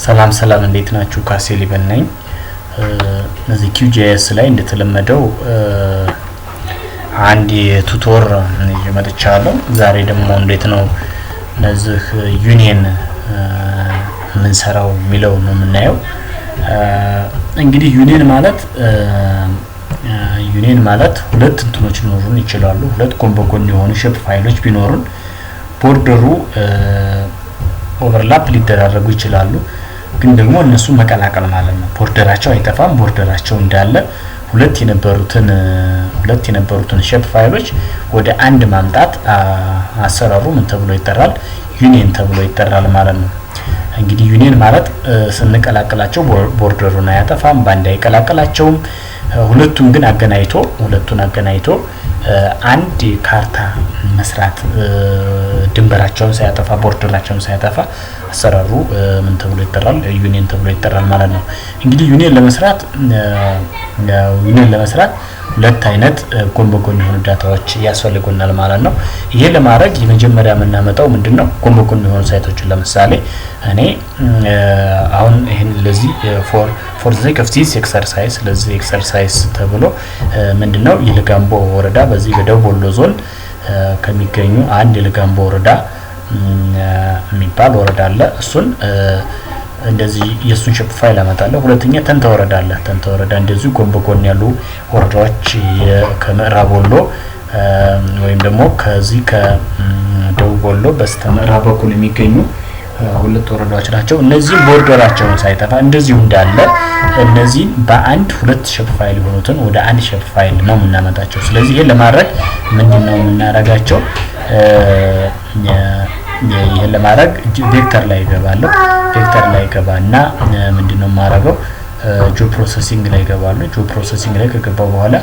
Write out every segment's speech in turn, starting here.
ሰላም እንዴት ናችሁ? ካሴ ሊበን ነኝ። እዚህ QGIS ላይ እንደተለመደው አንድ የቱቶር መጥቻለሁ። ዛሬ ደግሞ እንዴት ነው ለዚህ ዩኒየን ምን ሰራው የሚለው ነው የምናየው። እንግዲህ ዩኒየን ማለት ሁለት እንትኖች ሊኖሩን ይችላሉ። ሁለት ጎን በጎን የሆኑ ሼፕ ፋይሎች ቢኖሩን ቦርደሩ ኦቨርላፕ ሊደራረጉ ይችላሉ። ግን ደግሞ እነሱ መቀላቀል ማለት ነው። ቦርደራቸው አይጠፋም። ቦርደራቸው እንዳለ ሁለት የነበሩትን ሼፕ ፋይሎች ወደ አንድ ማምጣት አሰራሩ ምን ተብሎ ይጠራል? ዩኒየን ተብሎ ይጠራል ማለት ነው። እንግዲህ ዩኒየን ማለት ስንቀላቀላቸው ቦርደሩን አያጠፋም፣ ባንድ አይቀላቀላቸውም። ሁለቱን አገናኝቶ አንድ ካርታ መስራት ድንበራቸውን ሳያጠፋ ቦርደራቸውን ሳያጠፋ አሰራሩ ምን ተብሎ ይጠራል? ዩኒየን ተብሎ ይጠራል ማለት ነው። እንግዲህ ዩኒየን ለመስራት ሁለት አይነት ጎን በጎን የሆኑ ዳታዎች ያስፈልጉናል ማለት ነው። ይሄ ለማድረግ የመጀመሪያ የምናመጣው ምንድነው? ጎን በጎን የሆኑ ሳይቶችን ለምሳሌ እኔ አሁን ይሄን ለዚህ ፎር ዘ ከፍቲስ ኤክሰርሳይዝ ለዚህ ኤክሰርሳይዝ ተብሎ ምንድነው የለጋምቦ ወረዳ በዚህ በደቡብ ወሎ ዞን ከሚገኙ አንድ የለጋምቦ ወረዳ የሚባል ወረዳ አለ። እሱን እንደዚህ የሱን ሼፕ ፋይል አመጣለሁ። ሁለተኛ ተንታ ወረዳ አለ። ተንታ ወረዳ እንደዚህ ጎን በጎን ያሉ ወረዳዎች ከምዕራብ ወሎ ወይም ደግሞ ከዚህ ከደቡብ ወሎ በስተምዕራብ በኩል የሚገኙ ሁለት ወረዳዎች ናቸው። እነዚህ ቦርደራቸውን ሳይጠፋ እንደዚሁ እንዳለ እነዚህ በአንድ ሁለት ሼፕ ፋይል የሆኑትን ወደ አንድ ሼፕ ፋይል ነው የምናመጣቸው። ስለዚህ ይሄን ለማድረግ ምንድነው የምናደርጋቸው? ይሄን ለማድረግ ቬክተር ላይ ይገባለሁ። ቬክተር ላይ ገባና ምንድነው የማደርገው? ጆብ ፕሮሰሲንግ ላይ ገባለሁ። ጆብ ፕሮሰሲንግ ላይ ከገባው በኋላ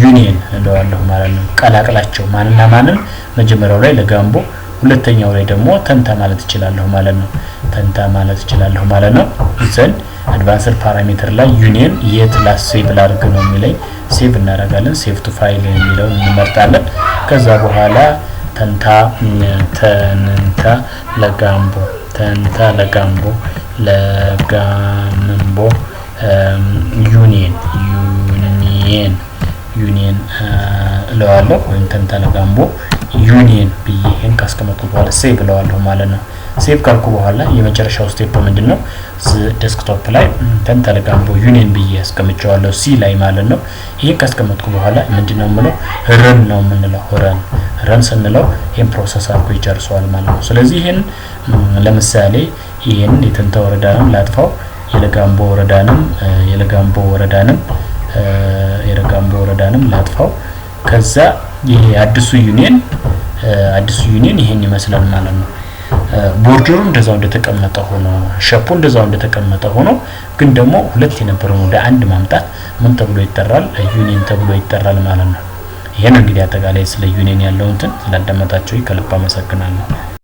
ዩኒየን እንደዋለሁ ማለት ነው። ቀላቅላቸው ማንና ማንን መጀመሪያው ላይ ለጋምቦ ሁለተኛው ላይ ደግሞ ተንታ ማለት እችላለሁ ማለት ነው። ተንታ ማለት እችላለሁ ማለት ነው። ዘን አድቫንስድ ፓራሜትር ላይ ዩኒየን የት ሴቭ ላድርግ ነው የሚለኝ። ሴቭ እናደርጋለን። ሴቭ ቱ ፋይል የሚለውን እንመርጣለን። ከዛ በኋላ ተንታ ለጋምቦ ዩኒየን ለዋለሁ ወይም ተንታ ለጋምቦ ዩኒየን ብዬን ካስቀመጥኩ በኋላ ሴቭ ለዋለሁ ማለት ነው። ሴቭ ካልኩ በኋላ የመጨረሻው ስቴፕ ምንድነው? ዴስክቶፕ ላይ ተንታ ለጋምቦ ዩኒየን ብዬ አስቀምጨዋለሁ ሲ ላይ ማለት ነው። ይሄን ካስቀመጥኩ በኋላ ምንድነው የምለው? ረን ነው የምንለው። ረን ስንለው ይሄን ፕሮሰስ አድርጎ ይጨርሰዋል ማለት ነው። ስለዚህ ይሄን ለምሳሌ ይሄን የተንታ ወረዳንም ላጥፋው የለጋምቦ ወረዳንም ላጥፋው። ከዛ ይሄ አዲሱ ዩኒየን ይሄን ይመስላል ማለት ነው። ቦርደሩ እንደዛው እንደተቀመጠ ሆኖ ሼፑ እንደዛው እንደተቀመጠ ሆኖ ግን ደግሞ ሁለት የነበረው ወደ አንድ ማምጣት ምን ተብሎ ይጠራል? ዩኒየን ተብሎ ይጠራል ማለት ነው። ይሄን እንግዲህ አጠቃላይ ስለ ዩኒየን ያለው እንትን ስላዳመጣችሁ ከልብ አመሰግናለሁ።